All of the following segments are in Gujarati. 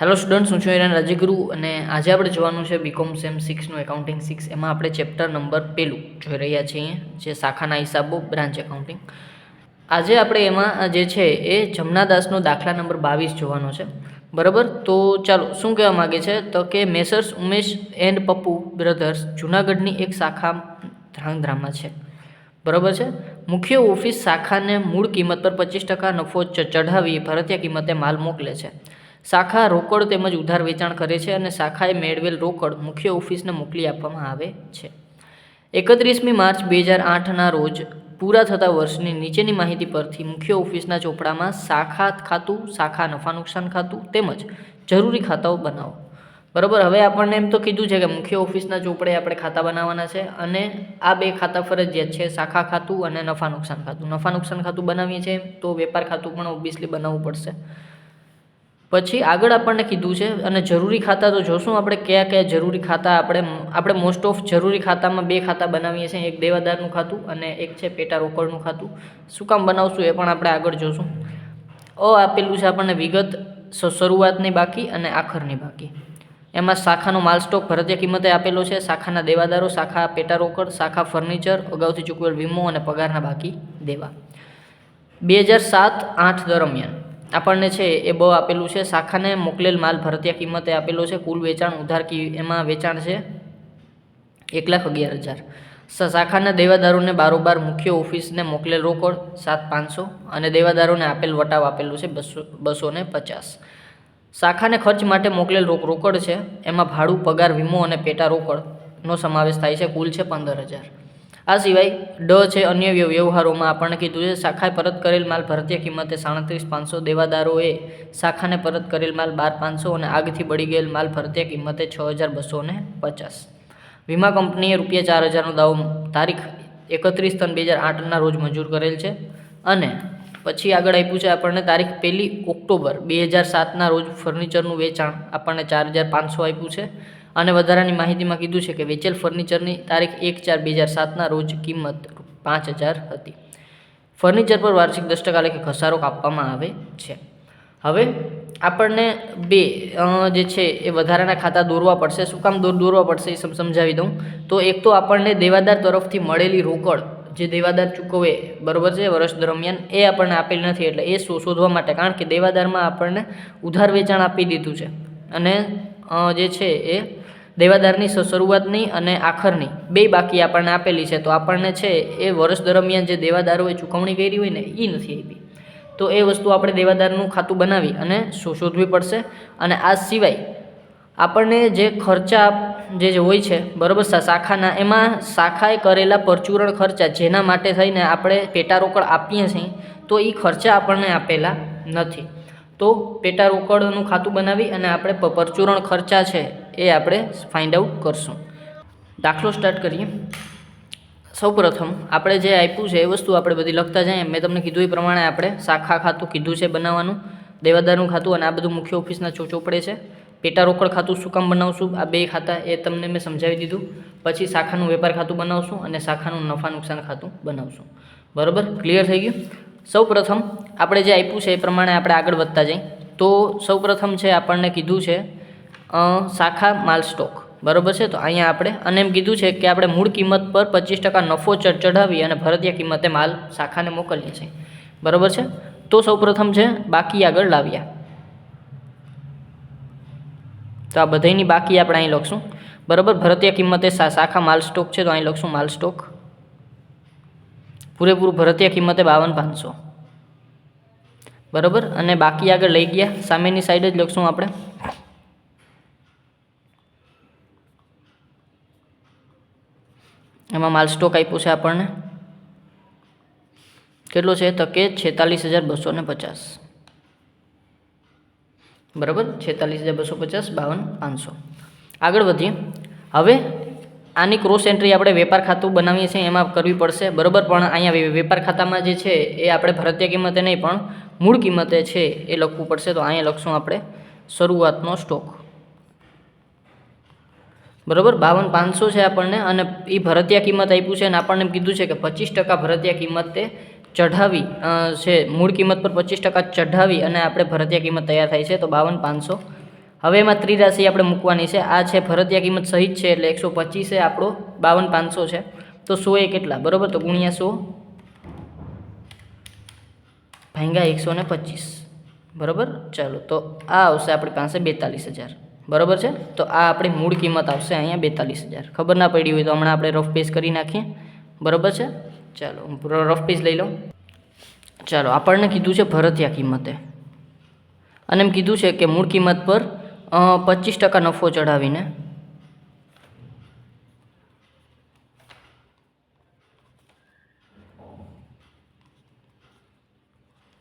હેલો સ્ટુડન્ટ્સ, હું છું હિરેન રાજ્યગુરુ અને આજે આપણે જોવાનું છે બીકોમ સેમ 6નું એકાઉન્ટિંગ 6. એમાં આપણે ચેપ્ટર નંબર 1 જોઈ રહ્યા છીએ, જે શાખાના હિસાબો બ્રાન્ચ એકાઉન્ટિંગ. આજે આપણે એમાં જે છે એ જમનાદાસનો દાખલા નંબર 22 જોવાનો છે. બરાબર, તો ચાલો, શું કહેવા માગે છે તો કે Messrs Umesh and Pappu brothers જૂનાગઢની એક શાખા ધ્રાંગધ્રામાં છે. બરાબર છે. મુખ્ય ઓફિસ શાખાને મૂળ કિંમત પર 25% નફો ચઢાવી ભરતીય કિંમતે માલ મોકલે છે. શાખા રોકડ તેમજ ઉધાર વેચાણ કરે છે અને શાખાએ મેળવેલ રોકડ મુખ્ય ઓફિસને મોકલી આપવામાં આવે છે. 31મી માર્ચ 2008ના રોજ પૂરા થતા વર્ષની નીચેની માહિતી પરથી મુખ્ય ઓફિસના ચોપડામાં શાખા ખાતું, શાખા નફા નુકસાન ખાતું તેમજ જરૂરી ખાતાઓ બનાવો. બરાબર, હવે આપણને એમ તો કીધું છે કે મુખ્ય ઓફિસના ચોપડે આપણે ખાતા બનાવવાના છે અને આ બે ખાતા ફરજિયાત છે, શાખા ખાતું અને નફા નુકસાન ખાતું. નફા નુકસાન ખાતું બનાવીએ છીએ તો વેપાર ખાતું પણ ઓબ્વિયસલી બનાવવું પડશે. પછી આગળ આપણને કીધું છે અને જરૂરી ખાતા તો જોશું આપણે કયા કયા જરૂરી ખાતા. આપણે મોસ્ટ ઓફ જરૂરી ખાતામાં બે ખાતા બનાવીએ છીએ, એક દેવાદારનું ખાતું અને એક છે પેટા રોકડનું ખાતું. શું કામ બનાવશું એ પણ આપણે આગળ જોશું. આપેલું છે આપણને વિગત શરૂઆતની બાકી અને આખરની બાકી. એમાં શાખાનો માલ સ્ટોક ભરતીય કિંમતે આપેલો છે, શાખાના દેવાદારો, શાખા પેટા રોકડ, શાખા ફર્નિચર, અગાઉથી ચૂકવેલ વીમો અને પગારના બાકી દેવા. 2007-8 દરમિયાન આપણને છે એ બ આપેલું છે. શાખાને મોકલેલ માલ ભરતીય કિંમતે આપેલો છે. કુલ વેચાણ ઉધાર એમાં વેચાણ છે 1,11,000. શાખાના દેવાદારોને બારોબાર મુખ્ય ઓફિસને મોકલેલ રોકડ 7,500 અને દેવાદારોને આપેલ વટાવ આપેલું છે 250. શાખાને ખર્ચ માટે મોકલેલ રોકડ છે, એમાં ભાડું, પગાર, વીમો અને પેટા રોકડનો સમાવેશ થાય છે. કુલ છે 15,000. આ સિવાય છે અન્ય વ્યવહારોમાં આપણને કીધું છે શાખાએ પરત કરેલ માલ ભરતીય કિંમતે 37,500, દેવાદારોએ શાખાને પરત કરેલ માલ 12,500 અને આગથી બળી ગયેલ માલ ભરતીય કિંમતે 6,250. વીમા કંપનીએ ₹4,000નો દાવો તારીખ 31/3/2008ના રોજ મંજૂર કરેલ છે અને પછી આગળ આપ્યું છે આપણને તારીખ 1 ઓક્ટોબર 2007ના રોજ ફર્નિચરનું વેચાણ આપણને 4,500 આપ્યું છે અને વધારાની માહિતીમાં કીધું છે કે વેચેલ ફર્નિચરની તારીખ 1/4/2007ના રોજ કિંમત 5,000 હતી. ફર્નિચર પર વાર્ષિક 10% લેખે ઘસારો કાપવામાં આવે છે. હવે આપણને બે જે છે એ વધારાના ખાતા દોરવા પડશે. શું કામ દોરવા પડશે એ સમજાવી દઉં. તો એક તો આપણને દેવાદાર તરફથી મળેલી રોકડ, જે દેવાદાર ચૂકવે, બરાબર છે, વર્ષ દરમિયાન, એ આપણને આપેલ નથી. એટલે એ શોધવા માટે, કારણ કે દેવાદારમાં આપણને ઉધાર વેચાણ આપી દીધું છે અને જે છે એ દેવાદારની શરૂઆતની અને આખરની બે બાકી આપણને આપેલી છે. તો આપણને છે એ વર્ષ દરમિયાન જે દેવાદારોએ ચૂકવણી કરી હોય ને એ નથી આપી. તો એ વસ્તુ આપણે દેવાદારનું ખાતું બનાવી અને શોધવી પડશે. અને આ સિવાય આપણને જે ખર્ચા જે હોય છે, બરાબર, શાખાના, એમાં શાખાએ કરેલા પરચુરણ ખર્ચા, જેના માટે થઈને આપણે પેટા રોકડ આપીએ છીએ, તો એ ખર્ચા આપણને આપેલા નથી. તો પેટા રોકડનું ખાતું બનાવી અને આપણે પરચુરણ ખર્ચા છે એ આપણે ફાઇન્ડ આઉટ કરશું. દાખલો સ્ટાર્ટ કરીએ. સૌપ્રથમ આપણે જે આપ્યું છે એ વસ્તુ આપણે બધી લખતા જઈએ. મેં તમને કીધું એ પ્રમાણે આપણે શાખા ખાતું કીધું છે બનાવવાનું, દેવાદારનું ખાતું, અને આ બધું મુખ્ય ઓફિસના ચોપડે છે. પેટા રોકડ ખાતું શું કામ બનાવશું, આ બે ખાતા એ તમને મેં સમજાવી દીધું. પછી શાખાનું વેપાર ખાતું બનાવશું અને શાખાનું નફા નુકસાન ખાતું બનાવશું. બરાબર, ક્લિયર થઈ ગયું. સૌપ્રથમ આપણે જે આપ્યું છે એ પ્રમાણે આપણે આગળ વધતા જઈએ. તો સૌપ્રથમ છે આપણને કીધું છે શાખા માલ સ્ટોક, બરાબર છે. તો અહીંયા આપણે અને એમ કીધું છે કે આપણે મૂળ કિંમત પર 25% નફો ચઢાવી અને ભરતીય કિંમતે માલ શાખાને મોકલીએ છીએ, બરાબર છે. તો સૌપ્રથમ છે બાકી આગળ લાવ્યા. તો આ બધાની બાકી આપણે અહીં લખશું, બરાબર. ભરતીય કિંમતે શાખા માલ સ્ટોક છે, તો અહીં લખશું માલ સ્ટોક. પૂરેપૂરું ભરતીય કિંમતે 52,500, બરાબર. અને બાકી આગળ લઈ ગયા, સામેની સાઈડ જ લખશું આપણે. એમાં માલ સ્ટોક આપ્યો છે આપણને કેટલો છે તો કે 46,250, બરાબર. 46,250, 52,500. આગળ વધીએ. હવે આની ક્રોસ એન્ટ્રી આપણે વેપાર ખાતું બનાવીએ છીએ એમાં કરવી પડશે, બરાબર. પણ અહીંયા વેપાર ખાતામાં જે છે એ આપણે ભરતીય કિંમતે નહીં પણ મૂળ કિંમતે છે એ લખવું પડશે. તો અહીંયા લખશું આપણે શરૂઆતનો સ્ટોક, બરાબર. 52,500 છે આપણને અને એ ભરતીય કિંમત આપ્યું છે અને આપણને કીધું છે કે 25% ભરતીય કિંમતે ચઢાવી છે, મૂળ કિંમત પર 25% ચઢાવી અને આપણે ભરતીય કિંમત તૈયાર થાય છે. તો 52,500 હવે એમાં ત્રિરાશિ આપણે મૂકવાની છે. આ છે ફરજિયાત કિંમત સહિત છે એટલે 125 એ આપણો 52,500 છે. તો 100 એ કેટલા બરાબર, તો ગુણ્યા 100 ભાગ્યા 125 બરાબર. ચાલો તો આ આવશે આપણી પાસે 42,000 બરાબર છે. તો આ આપણી મૂળ કિંમત આવશે અહીંયા 42,000. ખબર ના પડી હોય તો હમણાં આપણે રફ પેજ કરી નાખીએ બરાબર છે. ચાલો હું રફ પેજ લઈ લઉં. ચાલો આપણને કીધું છે ફરજિયાત કિંમતે અને એમ કીધું છે કે મૂળ કિંમત પર 25% નફો ચડાવીને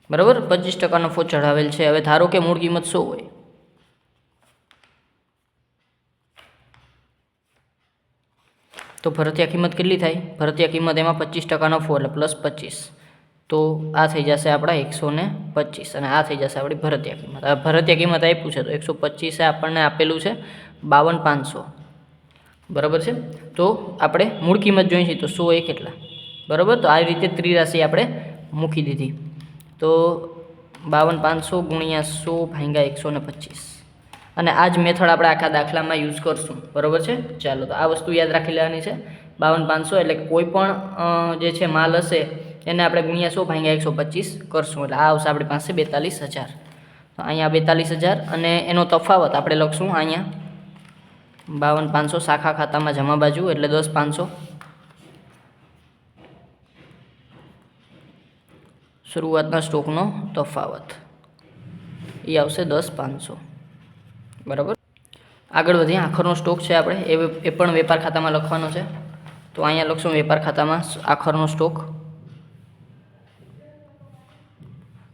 બરાબર 25% નફો ચઢાવેલ છે. હવે ધારો કે મૂળ કિંમત 100 હોય તો ફરજિયાત કિંમત કેટલી થાય? ફરજિયાત કિંમત એમાં 25% નફો એટલે +25. તો આ થઈ જશે આપણા 125 અને આ થઈ જશે આપણી ફરજિયાત કિંમત. હવે ફરજિયાત કિંમત આપ્યું છે તો 125 આપણને આપેલું છે 52,500 બરાબર છે. તો આપણે મૂળ કિંમત જોઈએ છીએ તો 100 એ કેટલા બરાબર. તો આવી રીતે ત્રિરાશિ આપણે મૂકી દીધી. તો 52,500 ગુણ્યા 100 ભાગ્યા 125 અને આ જ મેથડ આપણે આખા દાખલામાં યુઝ કરશું બરાબર છે. ચાલો તો આ વસ્તુ યાદ રાખી લેવાની છે. 52,500 એટલે કોઈ પણ જે છે માલ હશે એને આપણે ગુણ્યા 100 ભાગ્યા 125 કરશું એટલે આ આવશે આપણી પાસે 42,000. તો અહીંયા 42,000 અને એનો તફાવત આપણે લખશું અહીંયા 52,500 શાખા ખાતામાં જમા બાજુ એટલે 10,500 શરૂઆતના સ્ટોકનો તફાવત એ આવશે 10,500 બરાબર. આગળ વધીએ. આખરનો સ્ટોક છે આપણે એ પણ વેપાર ખાતામાં લખવાનો છે. તો અહીંયા લખશું વેપાર ખાતામાં આખરનો સ્ટોક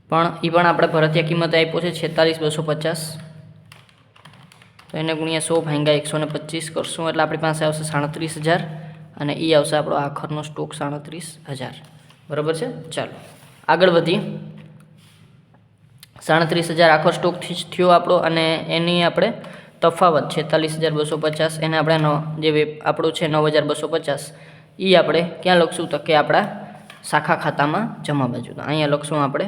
પણ એ પણ આપણે ફરજિયાત કિંમત આપ્યો છે 46,250. તો એને ગુણ્યા 100 ભાગ્યા 125 કરશું એટલે આપણી પાસે આવશે 37,000 અને એ આવશે આપણો આખરનો સ્ટોક 37,000 બરાબર છે. ચાલો આગળ વધીએ. 37,000 આખર સ્ટોક થયો આપણો અને એની આપણે તફાવત 46,250 એને આપણે જે આપણું છે 9,250 એ આપણે ક્યાં લખશું તો કે આપણા શાખા ખાતામાં જમા બાજુ. તો અહીંયા લખશું આપણે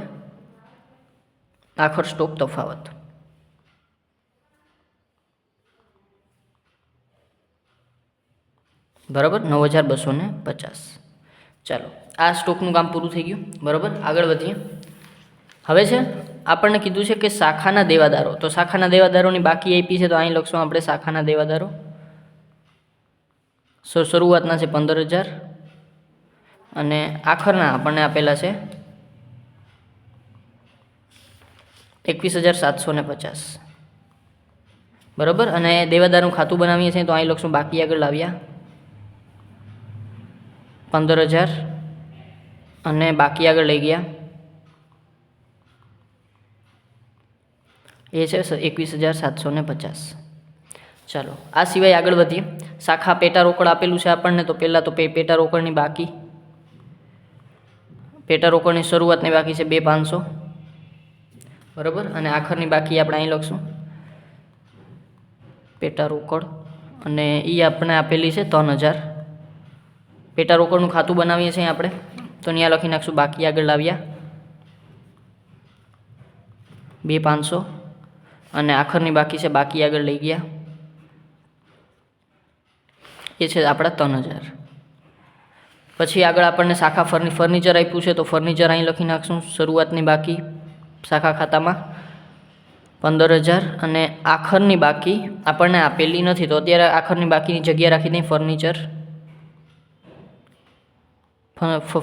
આખર સ્ટોક તફાવત બરાબર 9,250. ચાલો આ સ્ટોકનું કામ પૂરું થઈ ગયું બરાબર. આગળ વધીએ. હવે છે આપણને કીધું છે કે શાખાના દેવાદારો. તો શાખાના દેવાદારોની બાકી આપી છે તો અહીં લખશું આપણે શાખાના દેવાદારો. શરૂઆતના છે 15,000 અને આખરના આપણને આપેલા છે 21,750 બરાબર. અને દેવાદારનું ખાતું બનાવીએ છીએ તો અહીં લખશું બાકી આગળ લાવ્યા 15,000 અને બાકી આગળ લઈ ગયા એ છે 21,750. ચાલો આ સિવાય આગળ વધીએ. શાખા પેટા રોકડ આપેલું છે આપણને તો પહેલાં તો પેટા રોકડની બાકી પેટા રોકડની શરૂઆતની બાકી છે 2,500 બરાબર અને આખરની બાકી આપણે અહીં લખશું પેટા રોકડ અને એ આપણે આપેલી છે 3,000. પેટા રોકડનું ખાતું બનાવીએ છીએ આપણે તો ત્યાં લખી નાખશું બાકી આગળ લાવ્યા 2,500 અને આખરની બાકી છે બાકી આગળ લઈ ગયા એ છે આપણા 3,000. પછી આગળ આપણને શાખા ફર્નિચર આપ્યું છે તો ફર્નિચર અહીં લખી નાખશું શરૂઆતની બાકી શાખા ખાતામાં 15,000 અને આખરની બાકી આપણને આપેલી નથી તો અત્યારે આખરની બાકીની જગ્યા રાખી દઈએ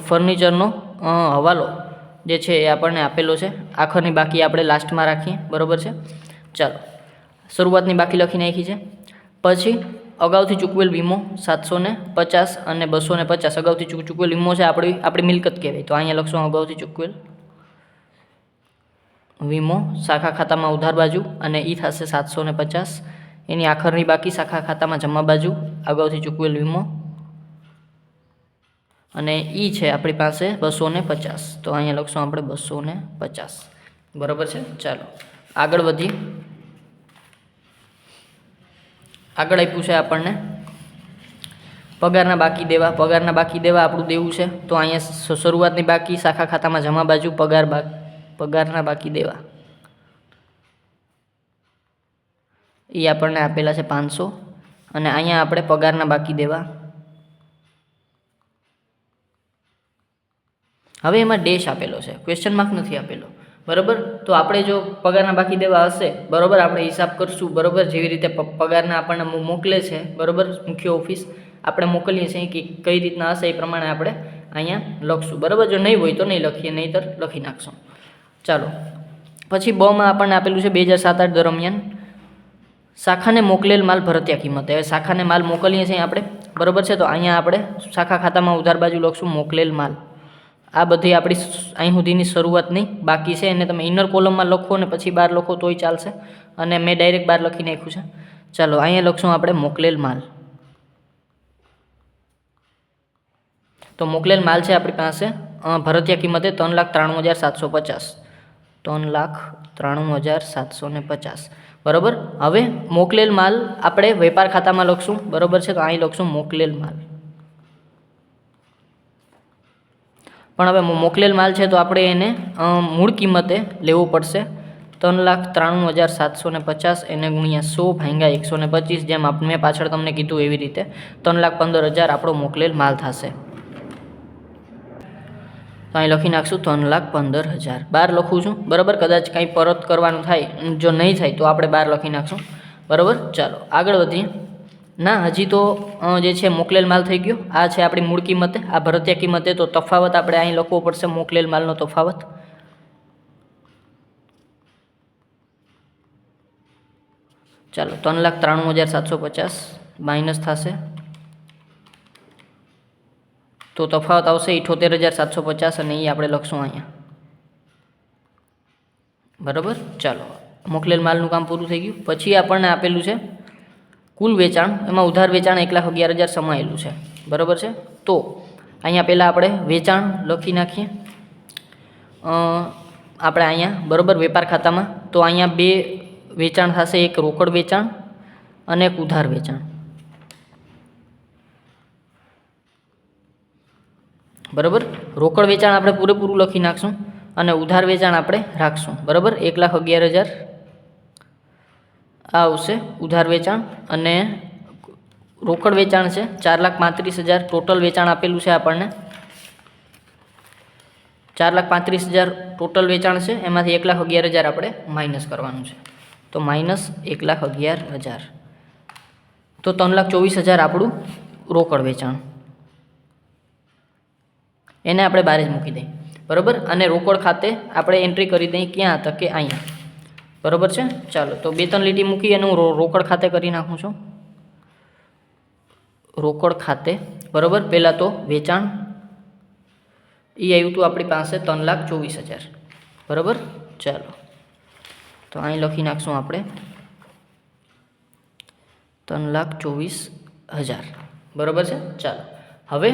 ફર્નિચરનો હવાલો જે છે એ આપણને આપેલો છે. આખરની બાકી આપણે લાસ્ટમાં રાખીએ બરાબર છે. ચાલો શરૂઆતની બાકી લખી નાખી છે. પછી અગાઉથી ચૂકવેલ વીમો 750 અને 250 અગાઉથી ચૂકવેલ વીમો છે આપણી મિલકત કહેવાય તો અહીંયા લખશું અગાઉથી ચૂકવેલ વીમો શાખા ખાતામાં ઉધાર બાજુ અને એ થશે 750. એની આખરની બાકી શાખા ખાતામાં જમા બાજુ અગાઉથી ચૂકવેલ વીમો અને એ છે આપણી પાસે 250 તો અહીંયા લખશું આપણે 250 બરાબર છે. ચાલો આગળ વધીએ. આગળ આપ્યું છે આપણને પગારના બાકી દેવા આપણું દેવું છે તો અહીંયા શરૂઆતની બાકી શાખા ખાતામાં જમા બાજુ પગારના બાકી દેવા એ આપણને આપેલા છે 500 અને અહીંયા આપણે પગારના બાકી દેવા. હવે એમાં ડેશ આપેલો છે, ક્વેશ્ચન માર્ક નથી આપેલો, બરાબર. તો આપણે જો પગારના બાકી દેવા હશે, બરાબર, આપણે હિસાબ કરશું, બરાબર, જેવી રીતે પગારના આપણને મોકલે છે, બરાબર, મુખ્ય ઓફિસ આપણે મોકલીએ છીએ કે કઈ રીતના હશે એ પ્રમાણે આપણે અહીંયા લખશું, બરાબર. જો નહીં હોય તો નહીં લખીએ, નહીંતર લખી નાખશું. ચાલો પછી બમાં આપણને આપેલું છે 2007-8 દરમિયાન શાખાને મોકલેલ માલ ભરતિયા કિંમત. હવે શાખાને માલ મોકલીએ છીએ આપણે, બરાબર છે. તો અહીંયા આપણે શાખા ખાતામાં ઉધાર બાજુ લખશું મોકલેલ માલ. આ બધી આપણી અહીં સુધીની શરૂઆતની બાકી છે, એને તમે ઇનર કોલમમાં લખો ને પછી બહાર લખો તોય ચાલશે, અને મેં ડાયરેક્ટ બહાર લખી નાખ્યું છે. ચાલો અહીંયા લખશું આપણે મોકલેલ માલ. તો મોકલેલ માલ છે આપણી પાસે ભરતિયા કિંમતે 3,93,750, 3,93,750, બરાબર. હવે મોકલેલ માલ આપણે વેપાર ખાતામાં લખશું, બરાબર છે. તો અહીં લખશું મોકલેલ માલ. પણ હવે મોકલેલ માલ છે તો આપણે એને મૂળ કિંમતે લેવું પડશે 3,93,750 એને ગુણ્યા 100 ભાગ્યા 125, જેમ મેં પાછળ તમને કીધું એવી રીતે 3,15,000 આપણો મોકલેલ માલ થશે. તો અહીં લખી નાખશું 3,15,000. બહાર લખું છું, બરાબર. કદાચ કાંઈ પરત કરવાનું થાય, જો નહીં થાય તો આપણે બહાર લખી નાખશું, બરાબર. ચાલો આગળ વધીએ. ના, હજી તો જે છે મોકલેલ માલ થઈ ગયો. આ છે આપણી મૂળ કિંમતે, આ ભરતિયા કિંમતે. તો તફાવત આપણે અહીં લખવો પડશે, મોકલેલ માલનો તફાવત. ચાલો 3,93,750 માઇનસ થશે, તો તફાવત આવશે 78,750 અને એ આપણે લખશું અહીંયા, બરાબર. ચાલો મોકલેલ માલનું કામ પૂરું થઈ ગયું. પછી આપણને આપેલું છે કુલ વેચાણ, એમાં ઉધાર વેચાણ 1,11,000 સમાયેલું છે, બરાબર છે. તો અહીંયા પહેલાં આપણે વેચાણ લખી નાખીએ આપણે અહીંયા, બરાબર, વેપાર ખાતામાં. તો અહીંયા બે વેચાણ થશે, એક રોકડ વેચાણ અને એક ઉધાર વેચાણ, બરાબર. રોકડ વેચાણ આપણે પૂરેપૂરું લખી નાખશું અને ઉધાર વેચાણ આપણે રાખશું, બરાબર. 1,11,000 આ આવશે ઉધાર વેચાણ, અને રોકડ વેચાણ છે 4,35,000. ટોટલ વેચાણ આપેલું છે આપણને 4,35,000 ટોટલ વેચાણ છે, એમાંથી 1,11,000 આપણે માઇનસ કરવાનું છે. તો માઇનસ 1,11,000, તો 3,24,000 આપણું રોકડ વેચાણ, એને આપણે બહાર જ મૂકી દઈએ, બરાબર. અને રોકડ ખાતે આપણે એન્ટ્રી કરી દઈએ ક્યાં હતા કે અહીંયા, બરાબર છે. ચાલો તો 2-3 લીટી મૂકી અને હું રોકડ ખાતે કરી નાખું છું. રોકડ ખાતે, બરાબર. પહેલાં તો વેચાણ એ આવ્યું હતું આપણી પાસે 3,24,000, બરાબર. ચાલો તો અહીં લખી નાખશું આપણે 3,24,000, બરાબર છે. ચાલો હવે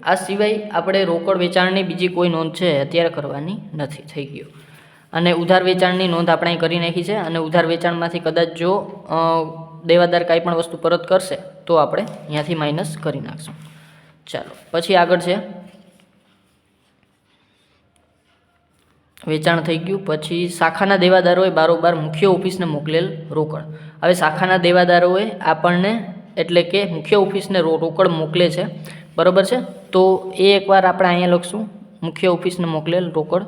આ સિવાય આપણે રોકડ વેચાણની બીજી કોઈ નોંધ છે અત્યારે કરવાની નથી, થઈ ગયું. અને ઉધાર વેચાણની નોંધ આપણે અહીં કરી નાખી છે, અને ઉધાર વેચાણમાંથી કદાચ જો દેવાદાર કાંઈ પણ વસ્તુ પરત કરશે તો આપણે અહીંયાથી માઇનસ કરી નાખશું. ચાલો પછી આગળ છે વેચાણ થઈ ગયું. પછી શાખાના દેવાદારોએ બારોબાર મુખ્ય ઓફિસને મોકલેલ રોકડ. હવે શાખાના દેવાદારોએ આપણને એટલે કે મુખ્ય ઓફિસને રોકડ મોકલે છે, બરાબર છે. તો એ એકવાર આપણે અહીંયા લખશું મુખ્ય ઓફિસને મોકલેલ રોકડ,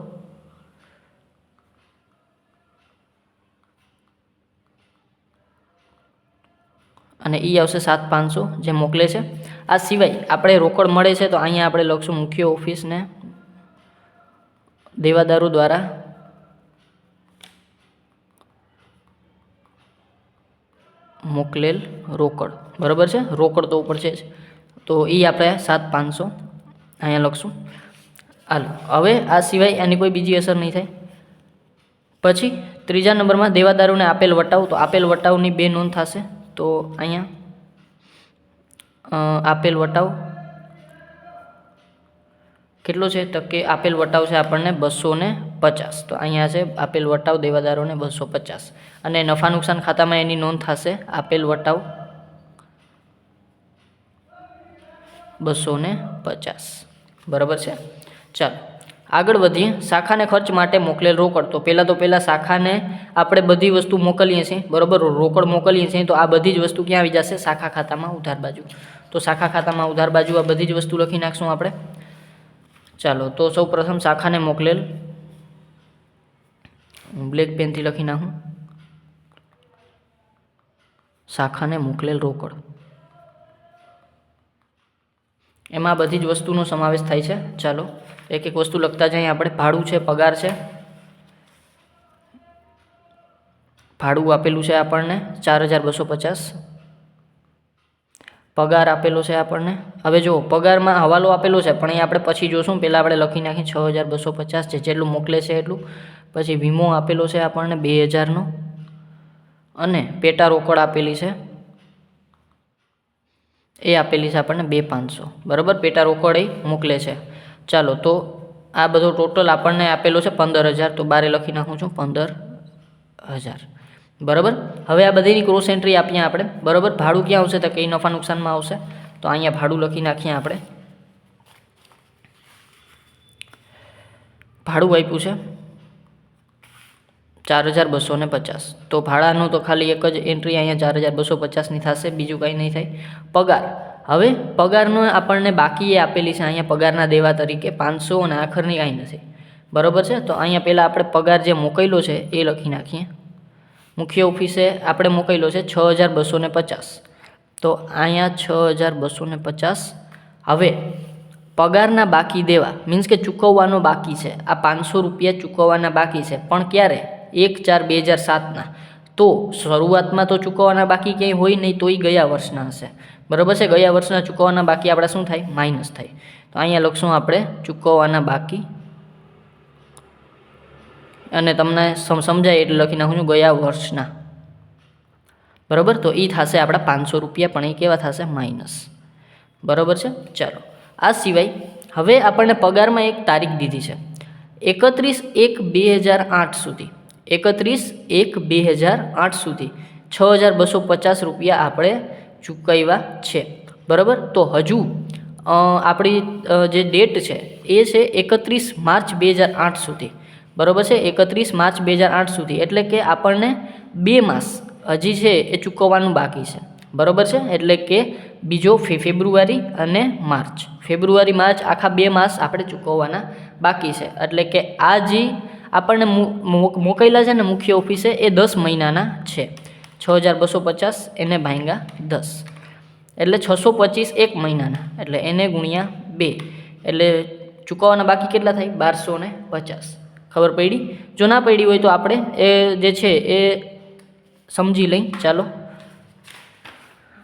અને એ આવશે 7,500 જે મોકલે છે. આ સિવાય આપણે રોકડ મળે છે તો અહીંયા આપણે લખશું મુખ્ય ઓફિસને દેવાદારો દ્વારા મોકલેલ રોકડ, બરાબર છે. રોકડ તો ઉપર છે જ, તો એ આપણે 7,500 અહીંયા લખશું. હાલો હવે આ સિવાય આની કોઈ બીજી અસર નહીં થાય. પછી ત્રીજા નંબરમાં દેવાદારોને આપેલ વટાવ. તો આપેલ વટાવની બે નોંધ થશે. તો અહીંયા આપેલ વટાવ કેટલો છે તો કે આપેલ વટાવ છે આપણને 250. તો અહીંયા છે આપેલ વટાવ દેવાદારોને 250, અને નફા નુકસાન ખાતામાં એની નોંધ થશે આપેલ વટાવ 250, બરાબર છે. ચાલો આગળ વધીએ. શાખાને ખર્ચ માટે મોકલેલ રોકડ. તો પહેલાં શાખાને આપણે બધી વસ્તુ મોકલીએ છીએ, બરાબર, રોકડ મોકલીએ છીએ, તો આ બધી જ વસ્તુ ક્યાં આવી જશે? શાખા ખાતામાં ઉધાર બાજુ. તો શાખા ખાતામાં ઉધાર બાજુ આ બધી જ વસ્તુ લખી નાખશું આપણે. ચાલો, તો સૌ પ્રથમ શાખાને મોકલેલ, બ્લેક પેનથી લખી નાખું, શાખાને મોકલેલ રોકડ. એમાં બધી જ વસ્તુનો સમાવેશ થાય છે. ચાલો એક એક વસ્તુ લખતા જઈએ આપણે. ભાડું છે, પગાર છે. ભાડું આપેલું છે આપણને 4250. પગાર આપેલો છે આપણને. હવે જો પગારમાં હવાલો આપેલો છે, પણ એ આપણે પછી જોશું. પહેલાં આપણે લખી નાખીએ 6250 છે, જેટલું મોકલે છે એટલું. પછી વીમો આપેલો છે આપણને 2000નો, અને પેટા રોકડ આપેલી છે, એ આપેલી છે આપણને 2500, બરાબર. પેટા રોકડ એ મોકલે છે. ચાલો, તો આ બધો ટોટલ આપણને આપેલો છે 15000. તો બારે લખી નાખું છું 15000, બરાબર. હવે આ બધીની ક્રોસ એન્ટ્રી આપીએ આપણે, બરાબર. ભાડું ક્યાં આવશે? તો કઈ નફા નુકસાનમાં આવશે. તો અહીંયા ભાડું લખી નાખીએ આપણે. ભાડું આપ્યું છે 4250. તો ભાડાનું તો ખાલી એક જ એન્ટ્રી અહીંયા 4250ની થશે, બીજું કંઈ નહીં થાય. પગાર. હવે પગારનો આપણને બાકી એ આપેલી છે અહીંયા પગારના દેવા તરીકે 500, અને આખરની કાંઈ નથી, બરાબર છે. તો અહીંયા પહેલાં આપણે પગાર જે મોકલેલો છે એ લખી નાખીએ. મુખ્ય ઓફિસે આપણે મોકલેલો છે 6250. તો અહીંયા 6250. હવે પગારના બાકી દેવા મીન્સ કે ચૂકવવાનો બાકી છે. આ 500 રૂપિયા ચૂકવવાના બાકી છે, પણ ક્યારે? 1/4/2007ના. તો શરૂઆતમાં તો ચૂકવવાના બાકી ક્યાંય હોય નહીં, તો એ ગયા વર્ષના હશે, બરાબર છે. ગયા વર્ષના ચૂકવવાના બાકી આપણે શું થાય? માઇનસ થાય. તો અહીંયા લખશું આપણે ચૂકવવાના બાકી, અને તમને સમજાય એટલે લખી નાખું છું ગયા વર્ષના, બરાબર. તો એ થશે આપણા 500 રૂપિયા, પણ એ કેવા થશે? માઇનસ, બરાબર છે. ચાલો, આ સિવાય હવે આપણને પગારમાં એક તારીખ દીધી છે 31/1/2008 સુધી. 31/1/2008 સુધી 6250 રૂપિયા આપણે ચૂકવ્યા છે, બરાબર. તો હજુ આપણી જે ડેટ છે એ છે 31 માર્ચ 2008 સુધી, બરાબર છે. 31 માર્ચ 2008 સુધી, એટલે કે આપણને 2 માસ હજી છે એ ચૂકવવાનું બાકી છે, બરાબર છે. એટલે કે બીજો ફેબ્રુઆરી અને માર્ચ, ફેબ્રુઆરી માર્ચ આખા 2 માસ આપણે ચૂકવવાના બાકી છે. એટલે કે આ જે આપણને મોકલેલા છે ને મુખ્ય ઓફિસે, એ 10 મહિનાના છે. 6250 એને ભાંગ્યા 10, એટલે 625 એક મહિનાના, એટલે એને ગુણ્યા 2, એટલે ચૂકવવાના બાકી કેટલા થાય? 1250. ખબર પડી? જો ના પડી હોય તો આપણે એ જે છે એ સમજી લઈ. ચાલો,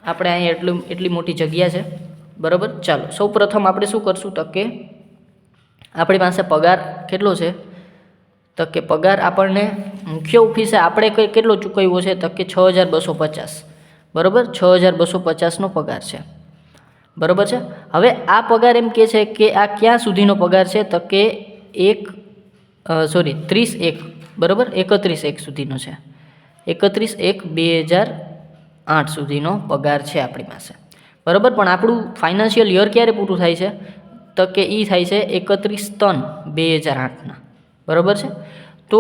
આપણે અહીંયા એટલી મોટી જગ્યા છે, બરાબર. ચાલો, સૌ પ્રથમ આપણે શું કરશું? તો કે આપણી પાસે પગાર કેટલો છે? તો કે પગાર આપણને મુખ્ય ઓફિસે આપણે કેટલો ચૂકવ્યો છે? તો કે 6250, બરાબર. 6250નો પગાર છે, બરાબર છે. હવે આ પગાર એમ કહે છે કે આ ક્યાં સુધીનો પગાર છે? તો કે 30/1, બરાબર, 31/1 સુધીનો છે. 31/1/2008 સુધીનો પગાર છે આપણી પાસે, બરાબર. પણ આપણું ફાઇનાન્શિયલ યર ક્યારે પૂરું થાય છે? તો કે એ થાય છે 31/3/2008ના, બરાબર છે. તો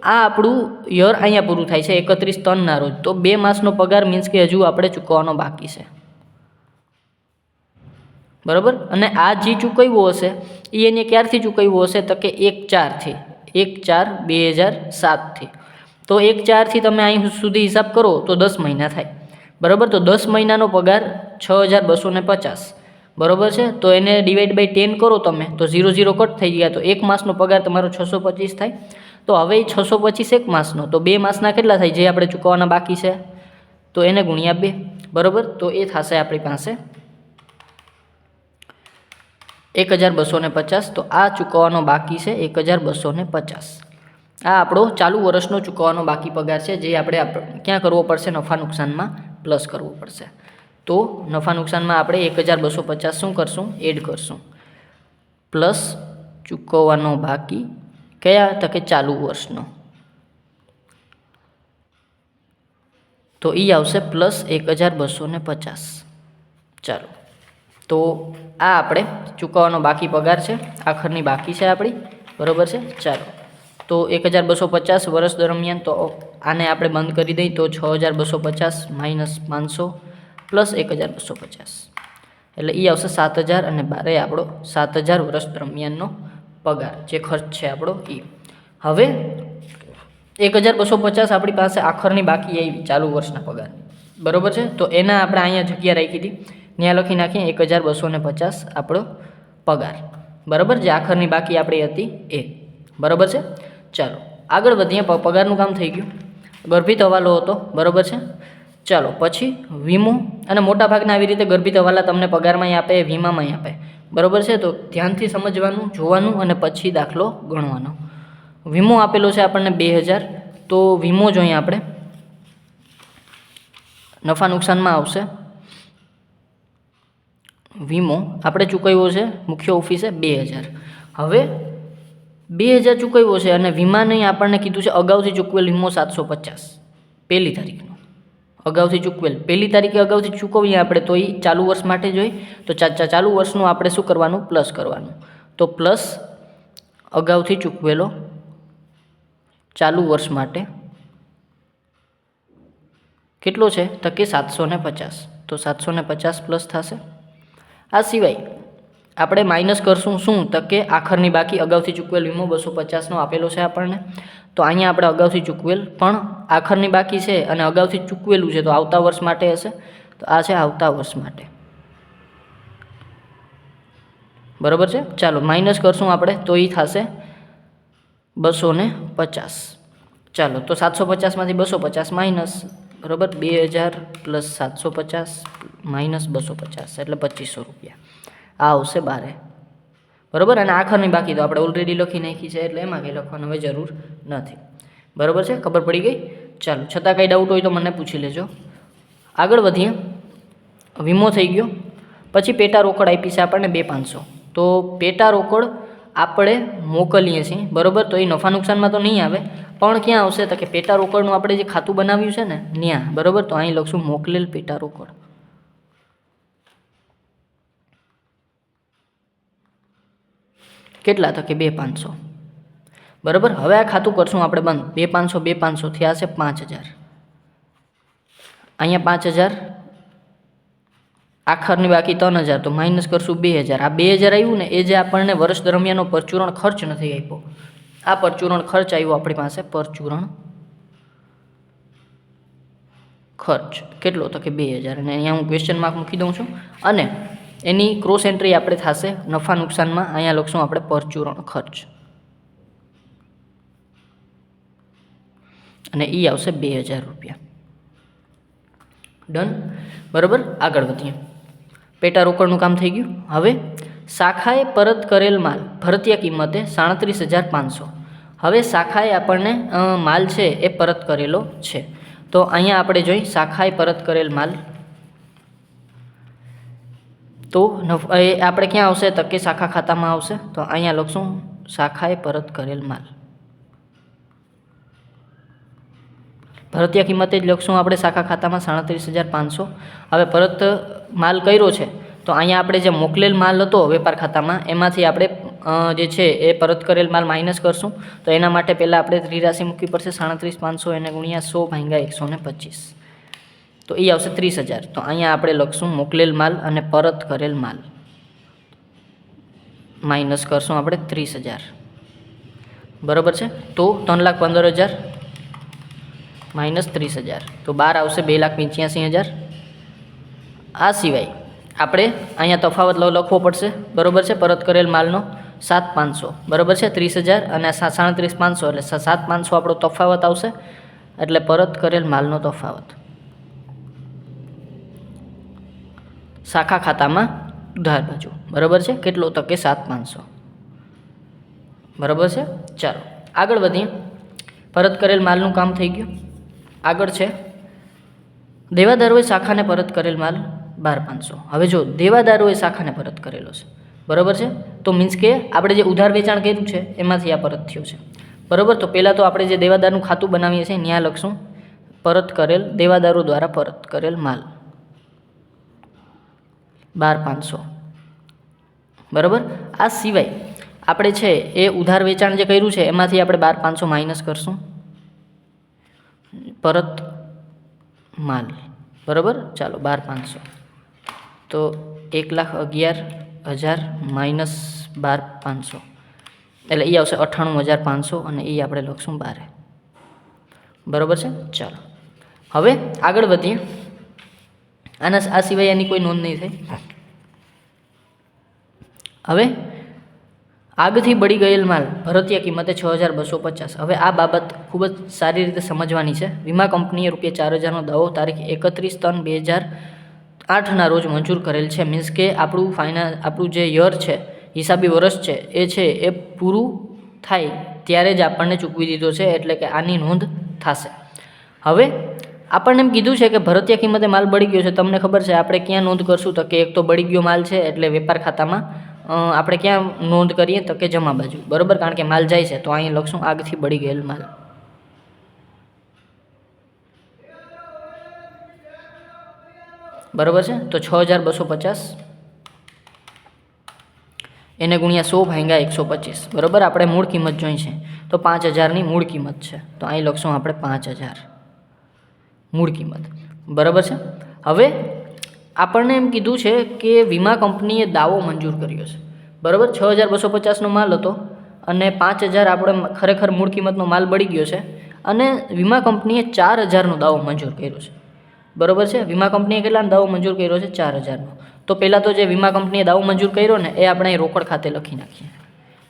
આ આપણું યર અહીંયા પૂરું થાય છે 31/3ના રોજ. તો 2 માસનો પગાર મીન્સ કે હજુ આપણે ચૂકવવાનો બાકી છે, બરાબર. અને આ જે ચૂકવ્યો હશે એ એને ક્યારથી ચૂકવ્યો હશે? તો કે 1/4થી, 1/4/2007થી. તો 1/4થી તમે અહીં સુધી હિસાબ કરો તો 10 મહિના થાય, બરાબર. તો 10 મહિનાનો પગાર 6250, બરાબર છે. તો એને ડિવાઈડ બાય 10 કરો તમે, તો 0 કટ થઈ ગયા. તો 1 માસનો પગાર તમારો 625 થાય. તો હવે એ 625 એક માસનો, તો 2 માસના કેટલા થાય જે આપણે ચૂકવવાના બાકી છે? તો એને ગુણ્યા 2, બરાબર. તો એ થશે આપણી પાસે 1250. તો આ ચૂકવવાનો બાકી છે 1250. આ આપણો ચાલુ વર્ષનો ચૂકવવાનો બાકી પગાર છે, જે આપણે ક્યાં કરવો પડશે? નફા નુકસાનમાં પ્લસ કરવો પડશે. તો નફા નુકસાનમાં આપણે 1250 શું કરશું? એડ કરશું, પ્લસ ચૂકવવાનો બાકી કયા? તો કે ચાલુ વર્ષનો. તો એ આવશે પ્લસ 1250. ચાલો, તો આ આપણે ચૂકવવાનો બાકી પગાર છે, આખરની બાકી છે આપણી. બરાબર છે. ચાલો તો 1250 વર્ષ દરમિયાન, તો આને આપણે બંધ કરી દઈએ તો 6250 માઇનસ 500 પ્લસ 1250 એટલે એ આવશે 7000 અને 12 આપણો 7000 વર્ષ દરમિયાનનો પગાર જે ખર્ચ છે આપણો એ. હવે 1250 આપણી પાસે આખરની બાકી આવી ચાલુ વર્ષના પગારની, બરાબર છે. તો એના આપણે અહીંયા જગ્યા રાખી હતી, ત્યાં લખી નાખીએ 1250 આપણો પગાર, બરાબર, જે આખરની બાકી આપણી હતી એ, બરાબર છે. ચાલો આગળ વધીએ. પગારનું કામ થઈ ગયું, ગર્ભિત હવાલો હતો, બરાબર છે. ચાલો પછી વીમો, અને મોટાભાગના આવી રીતે ગર્ભિત હવાલા તમને પગારમાંય આપે, વીમામાંય આપે, બરાબર છે. તો ધ્યાનથી સમજવાનું, જોવાનું અને પછી દાખલો ગણવાનો. વીમો આપેલો છે આપણને 2000, તો વીમો જોઈએ આપણે નફા નુકસાનમાં આવશે. વીમો આપણે ચૂકવ્યો છે મુખ્ય ઓફિસે 2000. હવે 2000 ચૂકવ્યો છે અને વીમાને આપણને કીધું છે અગાઉથી ચૂકવેલ વીમો 750 પહેલી તારીખનો, અગાઉથી ચૂકવેલ પહેલી તારીખે અગાઉથી ચૂકવીએ આપણે તો એ ચાલુ વર્ષ માટે જોઈએ. તો ચાલુ વર્ષનું આપણે શું કરવાનું? પ્લસ કરવાનું. તો પ્લસ અગાઉથી ચૂકવેલો ચાલુ વર્ષ માટે કેટલો છે? તો કે 750. તો 750 પ્લસ થશે. આ સિવાય આપણે માઇનસ કરશું શું? તો કે આખરની બાકી અગાઉથી ચૂકવેલ વીમો 250નો આપેલો છે આપણને. તો અહીંયા આપણે અગાઉથી ચૂકવેલ પણ આખરની બાકી છે અને અગાઉથી ચૂકવેલું છે, તો આવતા વર્ષ માટે હશે. તો આ છે આવતા વર્ષ માટે, બરાબર છે. ચાલો માઇનસ કરશું આપણે તો એ થશે 250. ચાલો તો 750માંથી 250 માઇનસ, બરાબર, 2000 પ્લસ 750 માઇનસ 250 એટલે 2500 રૂપિયા. આ આવશે 12, બરાબર. અને આખરની બાકી તો આપણે ઓલરેડી લખી નાખી છે એટલે એમાં કંઈ લખવાની હવે જરૂર નથી, બરાબર છે. ખબર પડી ગઈ? ચાલો, છતાં કંઈ ડાઉટ હોય તો મને પૂછી લેજો. આગળ વધીએ. વીમો થઈ ગયો. પછી પેટા રોકડ આપી છે આપણને 2500. તો પેટા રોકડ આપણે મોકલીએ છીએ, બરાબર. તો એ નફા નુકસાનમાં તો નહીં આવે, પણ ક્યાં આવશે? તો કે પેટા રોકડનું આપણે જે ખાતું બનાવ્યું છે ને ત્યાં, બરાબર. તો અહીં લખશું મોકલેલ પેટા રોકડ, કેટલા? તો કે 2500, બરાબર. હવે આ ખાતું કરશું આપણે બંધ. 2500 થયા છે 5000. અહીંયા 5000, આખરની બાકી 3000, તો માઇનસ કરશું 2000. આ 2000 આવ્યું ને એ જે આપણને વર્ષ દરમિયાનનો પરચુરણ ખર્ચ નથી આપ્યો, આ પરચુરણ ખર્ચ આવ્યો આપણી પાસે. પરચુરણ ખર્ચ કેટલો? તો કે 2000. અને અહીંયા હું ક્વેશ્ચન માર્ક મૂકી દઉં છું અને એની ક્રોસ એન્ટ્રી આપણે થશે નફા નુકસાનમાં. અહીંયા લખશું આપણે પરચુરણ ખર્ચ અને એ આવશે 2000 રૂપિયા. ડન, બરાબર. આગળ વધીએ. પેટા રોકડનું કામ થઈ ગયું. હવે શાખાએ પરત કરેલ માલ ભરતીયા કિંમતે 37500. હવે શાખાએ આપણને માલ છે એ પરત કરેલો છે. તો અહીંયા આપણે જોઈ શાખાએ પરત કરેલ માલ, તો એ આપણે ક્યાં આવશે? તો કે શાખા ખાતામાં આવશે. તો અહીંયા લખશું શાખાએ પરત કરેલ માલ, ભરતીયા કિંમતે જ લખશું આપણે શાખા ખાતામાં 37500. હવે પરત માલ કર્યો છે તો અહીંયા આપણે જે મોકલેલ માલ હતો વેપાર ખાતામાં એમાંથી આપણે જે છે એ પરત કરેલ માલ માઇનસ કરશું. તો એના માટે પહેલાં આપણે ત્રિરાશિ મૂકવી પડશે. 37500 એને ગુણ્યા 100 ભાગ્યા 125, તો એ આવશે 30000. તો અહીંયા આપણે લખશું મોકલેલ માલ અને પરત કરેલ માલ, માઇનસ કરશું આપણે 30000, બરાબર છે. તો 3,15,000 માઇનસ 30000, તો 12 આવશે 2,85,000. આ સિવાય આપણે અહીંયા તફાવત લખવો પડશે, બરાબર છે. પરત કરેલ માલનો 7,500, બરાબર છે. 30000 અને 37,500 એટલે 7,500 આપણો તફાવત આવશે. એટલે પરત કરેલ માલનો તફાવત શાખા ખાતામાં ઉધાર બાજુ, બરાબર છે. કેટલો? તો કે 7,500, બરાબર છે. ચાલો આગળ વધીએ. પરત કરેલ માલનું કામ થઈ ગયું. આગળ છે દેવાદારોએ શાખાને પરત કરેલ માલ 12,500. હવે જો દેવાદારોએ શાખાને પરત કરેલો છે, બરાબર છે. તો મીન્સ કે આપણે જે ઉધાર વેચાણ કર્યું છે એમાંથી આ પરત થયું છે, બરાબર. તો પહેલાં તો આપણે જે દેવાદારનું ખાતું બનાવીએ છીએ ત્યાં લખશું પરત કરેલ, દેવાદારો દ્વારા પરત કરેલ માલ 12,500, બરાબર. આ સિવાય આપણે છે એ ઉધાર વેચાણ જે કર્યું છે એમાંથી આપણે 12,500 માઇનસ કરશું પરત માલ, બરાબર. ચાલો 12,500 તો 1,11,000 માઇનસ 12,500 એટલે એ આવશે 98,500 અને એ આપણે લખશું 12, બરાબર છે. ચાલો હવે આગળ વધીએ. આ સિવાય એની કોઈ નોંધ નહીં થાય. હવે આગથી બળી ગયેલ માલ ભરતીય કિંમતે 6,250. હવે આ બાબત ખૂબ જ સારી રીતે સમજવાની છે. વીમા કંપનીએ ₹4,000નો દાવો તારીખ 31/3/2008ના રોજ મંજૂર કરેલ છે. મીન્સ કે આપણું જે યર છે, હિસાબી વર્ષ છે એ પૂરું થાય ત્યારે જ આપણને ચૂકવી દીધો છે, એટલે કે આની નોંધ થશે. હવે આપણને એમ કીધું છે કે ભરતીય કિંમતે માલ બળી ગયો છે. તમને ખબર છે આપણે ક્યાં નોંધ કરશું? તો કે એક તો બળી ગયો માલ છે એટલે વેપાર ખાતામાં આપણે ક્યાં નોંધ કરીએ? તો કે જમા બાજુ, બરાબર, કારણ કે માલ જાય છે. તો અહીં લખશું આગથી બળી ગયેલ માલ, બરાબર છે. તો 6,250 એને ગુણ્યા 100 ભાગ્યા 125, બરાબર. આપણે મૂળ કિંમત જોઈ છે તો 5,000ની મૂળ કિંમત છે, તો અહીં લખશું આપણે 5,000 મૂળ કિંમત, બરાબર છે. હવે આપણને એમ કીધું છે કે વીમા કંપનીએ દાવો મંજૂર કર્યો છે, બરાબર. 6,250નો માલ હતો અને 5,000 આપણે ખરેખર મૂળ કિંમતનો માલ બળી ગયો છે અને વીમા કંપનીએ 4,000નો દાવો મંજૂર કર્યો છે, બરાબર છે. વીમા કંપનીએ કેટલાનો દાવો મંજૂર કર્યો છે? 4,000નો. તો પહેલાં તો જે વીમા કંપનીએ દાવો મંજૂર કર્યો ને એ આપણે રોકડ ખાતે લખી નાખીએ,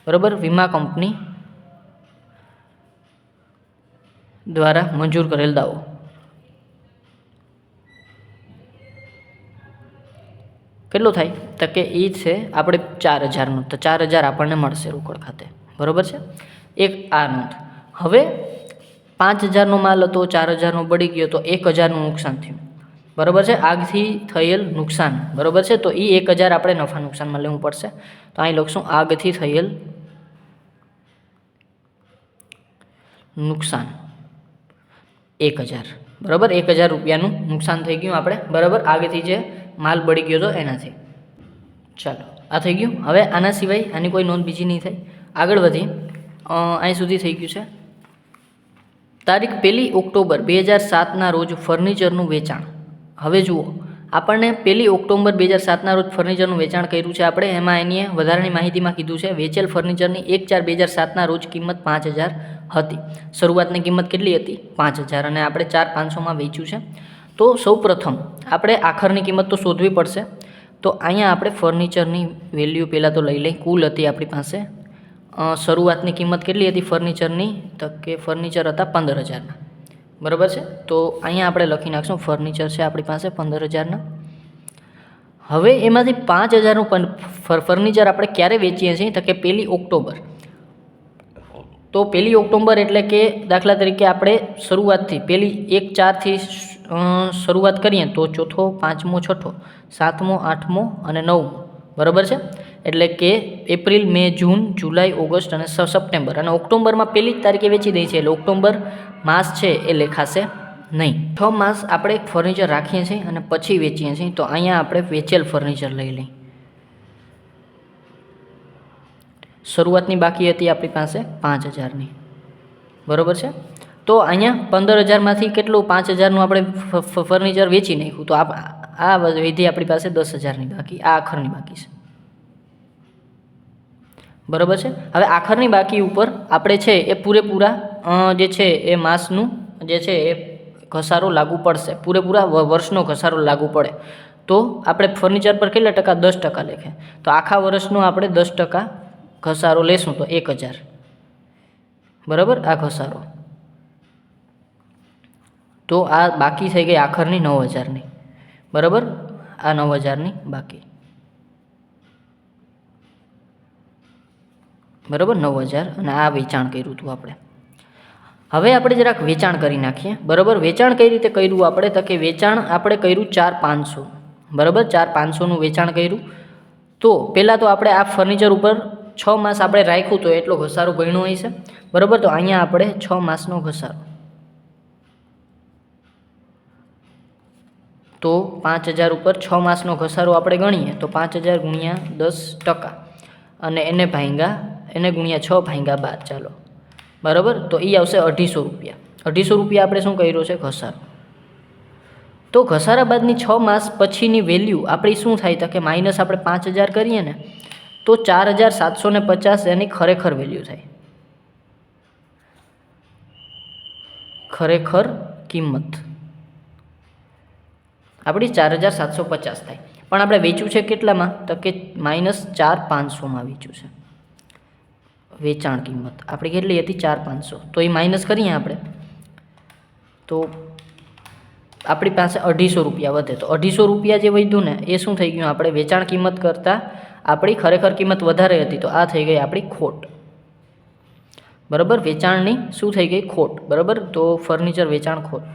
બરાબર. વીમા કંપની દ્વારા મંજૂર કરેલ દાવો, કેટલો થાય? તો કે એ છે આપણે 4,000નો, તો 4,000 આપણને મળશે રોકડ ખાતે, બરાબર છે. એક આ નોંધ. હવે 5,000નો માલ હતો, 4,000નો બળી ગયો, તો 1,000નું નુકસાન થયું, બરાબર છે. આગથી થયેલ નુકસાન, બરાબર છે. તો એ 1,000 આપણે નફા નુકસાનમાં લેવું પડશે. તો અહીં લખશું આગથી થયેલ નુકસાન 1,000, બરાબર. 1,000 રૂપિયાનું નુકસાન થઈ ગયું આપણે, બરાબર, આગથી જે માલ બળી ગયો હતો એનાથી. ચાલો આ થઈ ગયું. હવે આના સિવાય આની કોઈ નોંધ બીજી નહીં થાય. આગળ વધીએ. અહીં સુધી થઈ ગયું છે. તારીખ 1 ઓક્ટોબર 2007ના રોજ ફર્નિચરનું વેચાણ. હવે જુઓ, આપણને 1 ઓક્ટોબર 2007ના રોજ ફર્નિચરનું વેચાણ કર્યું છે આપણે. એમાં એની વધારાની માહિતીમાં કીધું છે વેચેલ ફર્નિચરની 1/4/2007ના રોજ કિંમત 5,000 હતી. શરૂઆતની કિંમત કેટલી હતી? 5,000 અને આપણે 4,500માં વેચ્યું છે. તો સૌ પ્રથમ આપણે આખરની કિંમત તો શોધવી પડશે. તો અહીંયા આપણે ફર્નિચરની વેલ્યુ પહેલાં તો લઈ લઈ. કુલ હતી આપણી પાસે શરૂઆતની કિંમત કેટલી હતી ફર્નિચરની? તો કે ફર્નિચર હતા 15,000ના, બરાબર છે. તો અહીંયા આપણે લખી નાખશું ફર્નિચર છે આપણી પાસે 15,000ના. હવે એમાંથી 5,000નું ફર્નિચર આપણે ક્યારે વેચીએ છીએ? તો કે 1 ઓક્ટોબર. તો 1 ઓક્ટોબર એટલે કે દાખલા તરીકે આપણે શરૂઆતથી 1/4થી શરૂઆત કરીએ તો ચોથો, પાંચમો, છઠ્ઠો, સાતમો, આઠમો અને નવમો, બરાબર છે. એટલે કે એપ્રિલ, મે, જૂન, જુલાઈ, ઓગસ્ટ અને સપ્ટેમ્બર અને ઓક્ટોબરમાં 1 તારીખે વેચી દઈએ છીએ એટલે ઓક્ટોબર માસ છે એ લેખાશે નહીં. 6 માસ આપણે ફર્નિચર રાખીએ છીએ અને પછી વેચીએ છીએ. તો અહીંયા આપણે વેચેલ ફર્નિચર લઈ લઈએ. શરૂઆતની બાકી હતી આપણી પાસે 5,000ની, બરાબર છે. તો અહીંયા 15,000માંથી કેટલું 5,000નું આપણે ફર્નિચર વેચી નાખ્યું. તો આ વિધિ આપણી પાસે 10,000ની બાકી, આ આખરની બાકી છે, બરાબર છે. હવે આખરની બાકી ઉપર આપણે છે એ પૂરેપૂરા જે છે એ માસનું જે છે એ ઘસારો લાગુ પડશે, પૂરેપૂરા વર્ષનો ઘસારો લાગુ પડે. તો આપણે ફર્નિચર પર કેટલા ટકા? 10% લેખે. તો આખા વર્ષનો આપણે 10% ઘસારો લેશું તો 1,000, બરાબર, આ ઘસારો. તો આ બાકી થઈ ગઈ આખરની 9,000ની, બરાબર, આ 9,000ની બાકી, બરાબર, 9,000 અને આ વેચાણ કર્યું હતું આપણે. હવે આપણે જરાક વેચાણ કરી નાખીએ, બરાબર. વેચાણ કઈ રીતે કર્યું આપણે? તો કે વેચાણ આપણે કર્યું 4,500, બરાબર, 4,500નું વેચાણ કર્યું. તો પહેલાં તો આપણે આ ફર્નિચર ઉપર 6 માસ આપણે રાખ્યું તો એટલો ઘસારો ગણ્યો હોય છે, બરાબર. તો અહીંયા આપણે 6 માસનો ઘસારો, તો 5,000 ઉપર 6 માસનો ઘસારો આપણે ગણીએ તો 5,000 ગુણ્યા 10% અને એને ભાંગ્યા એને ગુણ્યા 6 ભાગ્યા 12, ચાલો બરાબર. તો એ આવશે 250 રૂપિયા. 250 રૂપિયા આપણે શું કર્યો છે? ઘસારો. તો ઘસારા બાદની 6 માસ પછીની વેલ્યુ આપણી શું થાય? તો કે માઇનસ આપણે 5000 કરીએ ને તો 4750 એની ખરેખર વેલ્યુ થાય, ખરેખર કિંમત આપણી 4750 થાય. પણ આપણે વેચ્યું છે કેટલામાં? તો કે -4500માં વેચ્યું છે. વેચાણ કિંમત આપણી કેટલી હતી? 4500. તો એ માઇનસ કરીએ આપણે તો આપણી પાસે 250 રૂપિયા વધે. તો 250 રૂપિયા જે વધ્યું ને એ શું થઈ ગયું? આપણે વેચાણ કિંમત કરતાં આપણી ખરેખર કિંમત વધારે હતી, તો આ થઈ ગઈ આપણી ખોટ. બરાબર, વેચાણની શું થઈ ગઈ? ખોટ. બરાબર, તો ફર્નિચર વેચાણ ખોટ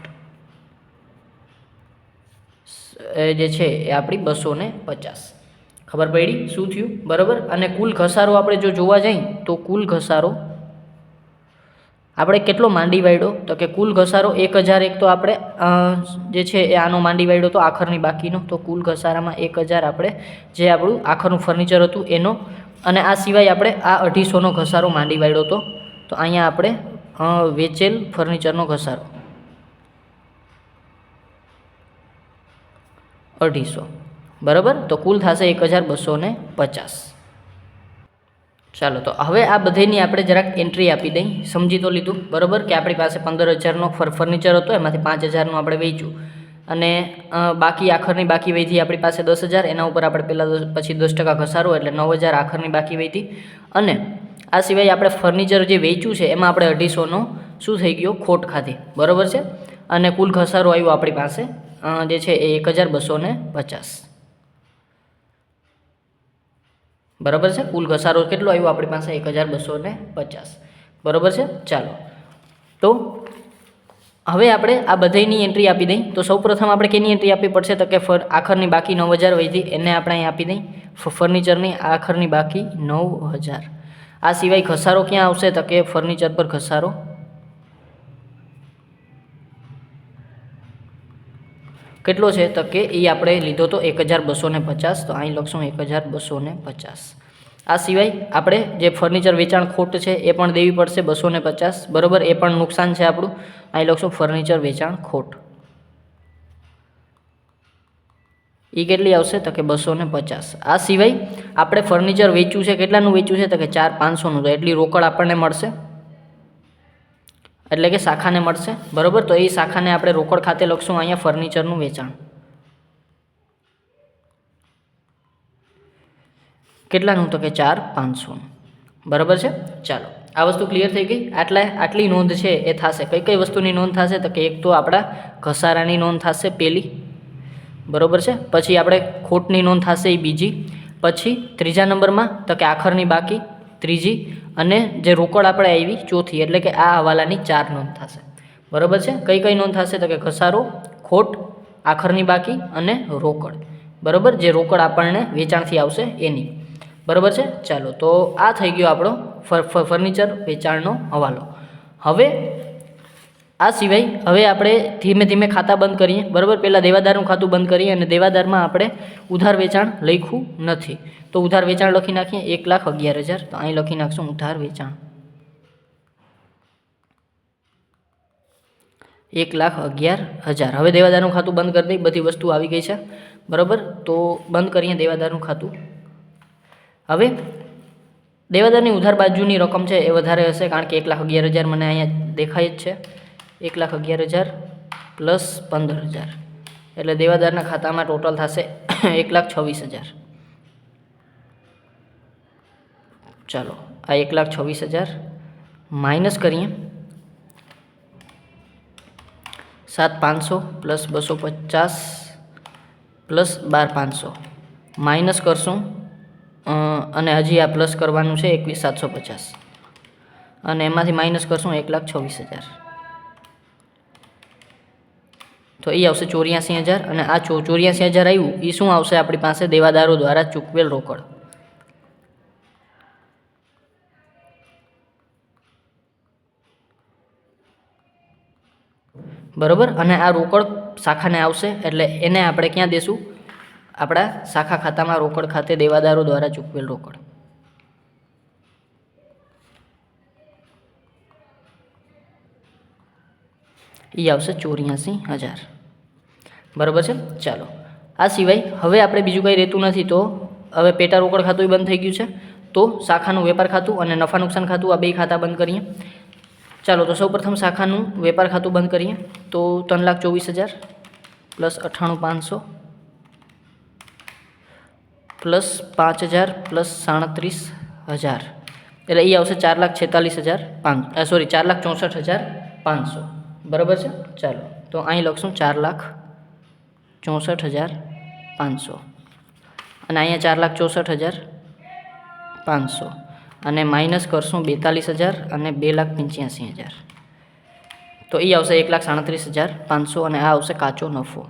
જે છે એ આપણી 250. ખબર પડી શું થયું? બરાબર. અને કુલ ઘસારો આપણે જો જોવા જઈએ તો કુલ ઘસારો આપણે કેટલો માંડી વાળ્યો? તો કે કુલ ઘસારો 1001. તો આપણે જે છે એ આનો માંડી વાળ્યો તો આખરની બાકીનો. તો કુલ ઘસારામાં 1000 આપણે જે આપણું આખરનું ફર્નિચર હતું એનો, અને આ સિવાય આપણે આ 250નો ઘસારો માંડી વાળ્યો હતો. તો અહીંયા આપણે વેચેલ ફર્નિચરનો ઘસારો 250. બરાબર, તો કુલ થશે 1250. ચાલો, તો હવે આ બધીની આપણે જરાક એન્ટ્રી આપી દઈ. સમજી તો લીધું બરાબર કે આપણી પાસે 15000નો ફર્નિચર હતો, એમાંથી 5000નું આપણે વેચ્યું, અને બાકી આખરની બાકી વધી આપણી પાસે 10000. એના ઉપર આપણે પહેલાં પછી 10% ઘસારો એટલે 9000 આખરની બાકી વધી. અને આ સિવાય આપણે ફર્નિચર જે વેચ્યું છે એમાં આપણે 250નો શું થઈ ગયો? ખોટ ખાધી. બરાબર છે. અને કુલ ઘસારો આવ્યો આપણી પાસે જે છે એ 1250. બરાબર છે. કુલ ઘસારો કેટલો આવ્યો આપણી પાસે? 1250. બરાબર છે. ચાલો, તો હવે આપણે આ બધાની એન્ટ્રી આપી દઈ. તો સૌપ્રથમ આપણે કેની એન્ટ્રી આપવી પડશે? તો કે આખરની બાકી 9000 વધી એને આપણે અહીં આપી દઈ. ફર્નિચરની આખરની બાકી 9000. આ સિવાય ઘસારો ક્યાં આવશે? તો કે ફર્નિચર પર ઘસારો કેટલો છે? તો કે એ આપણે લીધો તો 1250. તો અહીં લખશું 1250. આ સિવાય આપણે જે ફર્નિચર વેચાણ ખોટ છે એ પણ દેવી પડશે 250. બરાબર, એ પણ નુકસાન છે આપણું. અહીં લખશું ફર્નિચર વેચાણ ખોટ. એ કેટલી આવશે? તો કે 250. આ સિવાય આપણે ફર્નિચર વેચ્યું છે, કેટલાનું વેચ્યું છે? તો કે 4500નું. તો એટલી રોકડ આપણને મળશે, એટલે કે શાખાને મળશે. બરાબર, તો એ શાખાને આપણે રોકડ ખાતે લખશું અહીંયા ફર્નિચરનું વેચાણ. કેટલાનું? તો કે 4500. બરાબર છે. ચાલો, આ વસ્તુ ક્લિયર થઈ ગઈ. આટલી નોંધ છે એ થશે. કઈ કઈ વસ્તુની નોંધ થશે? તો કે એક તો આપણા ઘસારાની નોંધ થશે પહેલી. બરાબર છે. પછી આપણે ખોટની નોંધ થશે એ બીજી. પછી ત્રીજા નંબરમાં તો કે આખરની બાકી ત્રીજી, અને જે રોકડ આપણે આવી ચોથી. એટલે કે આ હવાલાની 4 નોંધ થશે. બરાબર છે. કઈ કઈ નોંધ થશે? તો કે ઘસારો, ખોટ, આખરની બાકી અને રોકડ. બરાબર, જે રોકડ આપણને વેચાણથી આવશે એની. બરાબર છે. ચાલો, તો આ થઈ ગયો આપણો ફર્નિચર વેચાણનો હવાલો. હવે આ સિવાય હવે આપણે ધીમે ધીમે ખાતા બંધ કરીએ. બરાબર, પહેલાં દેવાદારનું ખાતું બંધ કરીએ, અને દેવાદારમાં આપણે ઉધાર વેચાણ લખ્યું નથી તો ઉધાર વેચાણ લખી નાખીએ 1,11,000. તો અહીં લખી નાખશું ઉધાર વેચાણ 1,11,000. હવે દેવાદારનું ખાતું બંધ કરી દઈ. બધી વસ્તુ આવી ગઈ છે. બરાબર, તો બંધ કરીએ દેવાદારનું ખાતું. હવે દેવાદારની ઉધાર બાજુની રકમ છે એ વધારે હશે, કારણ કે 1,11,000 મને અહીંયા દેખાય જ છે. 1,11,000 પ્લસ 15,000 એટલે દેવાદારના ખાતામાં ટોટલ થશે 1,26,000. ચાલો, આ 1,26,000 માઇનસ કરીએ 7,500 પ્લસ 250 પ્લસ 12,500 માઇનસ કરશું, અને હજી આ પ્લસ કરવાનું છે 21,750, અને એમાંથી માઇનસ કરશું 1,26,000. તો એ આવશે 84,000. અને આ 84,000 આવ્યું એ શું આવશે? આપણી પાસે દેવાદારો દ્વારા ચૂકવેલ રોકડ. બરાબર, અને આ રોકડ શાખાને આવશે એટલે એને આપણે ક્યાં દેશું? આપણા શાખા ખાતામાં રોકડ ખાતે દેવાદારો દ્વારા ચૂકવેલ રોકડ. એ આવશે 84,000. બરાબર છે. ચાલો, આ સિવાય હવે આપણે બીજું કંઈ રહેતું નથી. તો હવે પેટા રોકડ ખાતું બંધ થઈ ગયું છે. તો શાખાનું વેપાર ખાતું અને નફા નુકસાન ખાતું આ બે ખાતા બંધ કરીએ. ચાલો, તો સૌપ્રથમ શાખાનું વેપાર ખાતું બંધ કરીએ. તો 3,24,000 પ્લસ 98,500 પ્લસ 5,000 પ્લસ 37,000 એટલે એ આવશે 4,46,500 સોરી 4,64,500. બરાબર છે. ચાલો, તો અહીં લખશું 4,64,500 અને અહીંયા 4,64,500 અને માઇનસ કરશું 42,000 અને 2,85,000. તો એ આવશે 1,37,500 અને આ આવશે કાચો નફો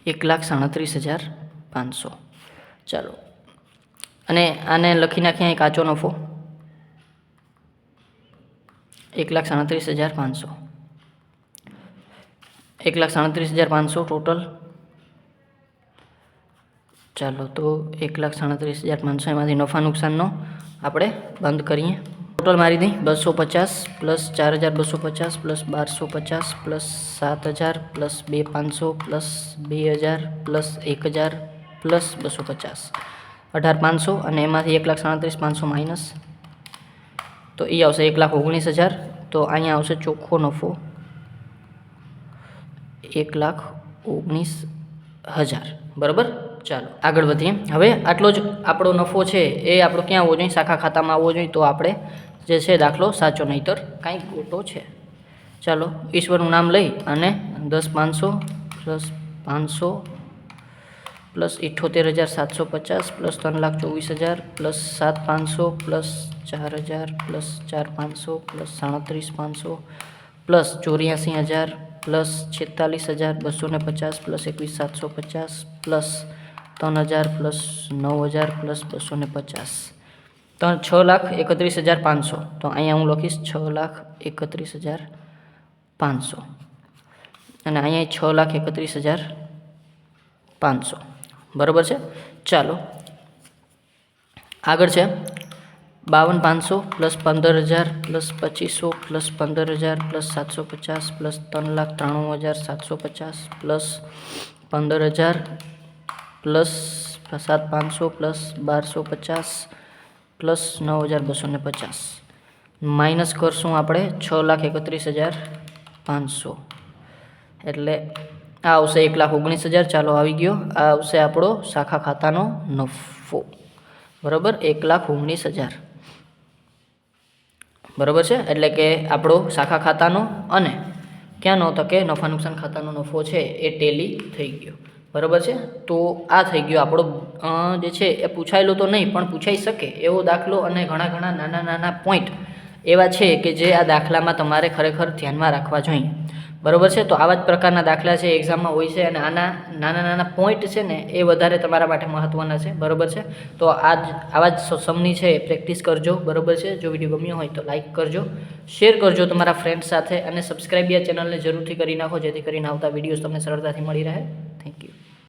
1,37,500. ચાલો, અને આને લખી નાખીએ અહીં કાચો નફો 1,37,500 1,37,500 ટોટલ. ચાલો, તો 1,37,500 એમાંથી નફા નુકસાનનો આપણે બંધ કરીએ. ટોટલ મારી દઈ 250 plus 4,250 plus 1,250 plus 7,000 plus 2,500 plus 2,000 plus 1,000 plus 250 18,500 અને એમાંથી 1,37,500 માઇનસ. તો એ આવશે 1,19,000. તો અહીંયા આવશે ચોખ્ખો નફો 1,19,000. બરાબર. ચાલો, આગળ વધીએ. હવે આટલો જ આપણો નફો છે એ આપણો ક્યાં આવવો જોઈએ? શાખા ખાતામાં આવવો જોઈએ. તો આપણે જે છે દાખલો સાચો, નહીંતર કાંઈક ખોટો છે. ચાલો, ઈશ્વરનું નામ લઈ અને 10,500 plus 500 plus 78,750 plus 3,24,000 plus 7,500 plus 4,000 plus 4,500 plus 37,500 plus 84,000 plus 46,250 plus 21,750 plus 3,000 plus 9,000 plus 250 6,31,500. તો અહીંયા હું લખીશ 6,31,500 અને અહીંયા 6,31,500. બરાબર છે. ચાલો, આગળ છે 52,500 plus 15,000 plus 2,500 plus 15,000 plus 750 plus 3,93,750 plus 15,000 plus 7,500 plus 1,250 plus 9,250 minus કરશું આપણે 6,31,500 એટલે આ આવશે 1,19,000. ચાલો, આવી ગયો. આ આવશે આપણો શાખા ખાતાનો નફો. બરાબર, 1,19,000. બરાબર છે. એટલે કે આપણો શાખા ખાતાનો અને ક્યાંનો તો કે નફા નુકસાન ખાતાનો નફો છે એ ટેલી થઈ ગયો. બરાબર છે. તો આ થઈ ગયો આપણો જે છે એ પૂછાયેલો તો નહીં પણ પૂછાઈ શકે એવો દાખલો. અને ઘણા નાના પોઈન્ટ એવા છે કે જે આ દાખલામાં તમારે ખરેખર ધ્યાનમાં રાખવા જોઈએ. બરાબર છે. તો આવા જ પ્રકારના દાખલા છે એક્ઝામમાં હોય છે અને આના નાના પોઈન્ટ છે ને એ વધારે તમારા માટે મહત્ત્વના છે. બરાબર છે. તો આવા જ સમની છે પ્રેક્ટિસ કરજો. બરાબર છે. જો વિડીયો ગમ્યો હોય તો લાઇક કરજો, શેર કરજો તમારા ફ્રેન્ડ્સ સાથે અને સબસ્ક્રાઈબ આ ચેનલને જરૂરથી કરી નાખો જેથી કરીને આવતા વિડીયોઝ તમને સરળતાથી મળી રહે. Thank you.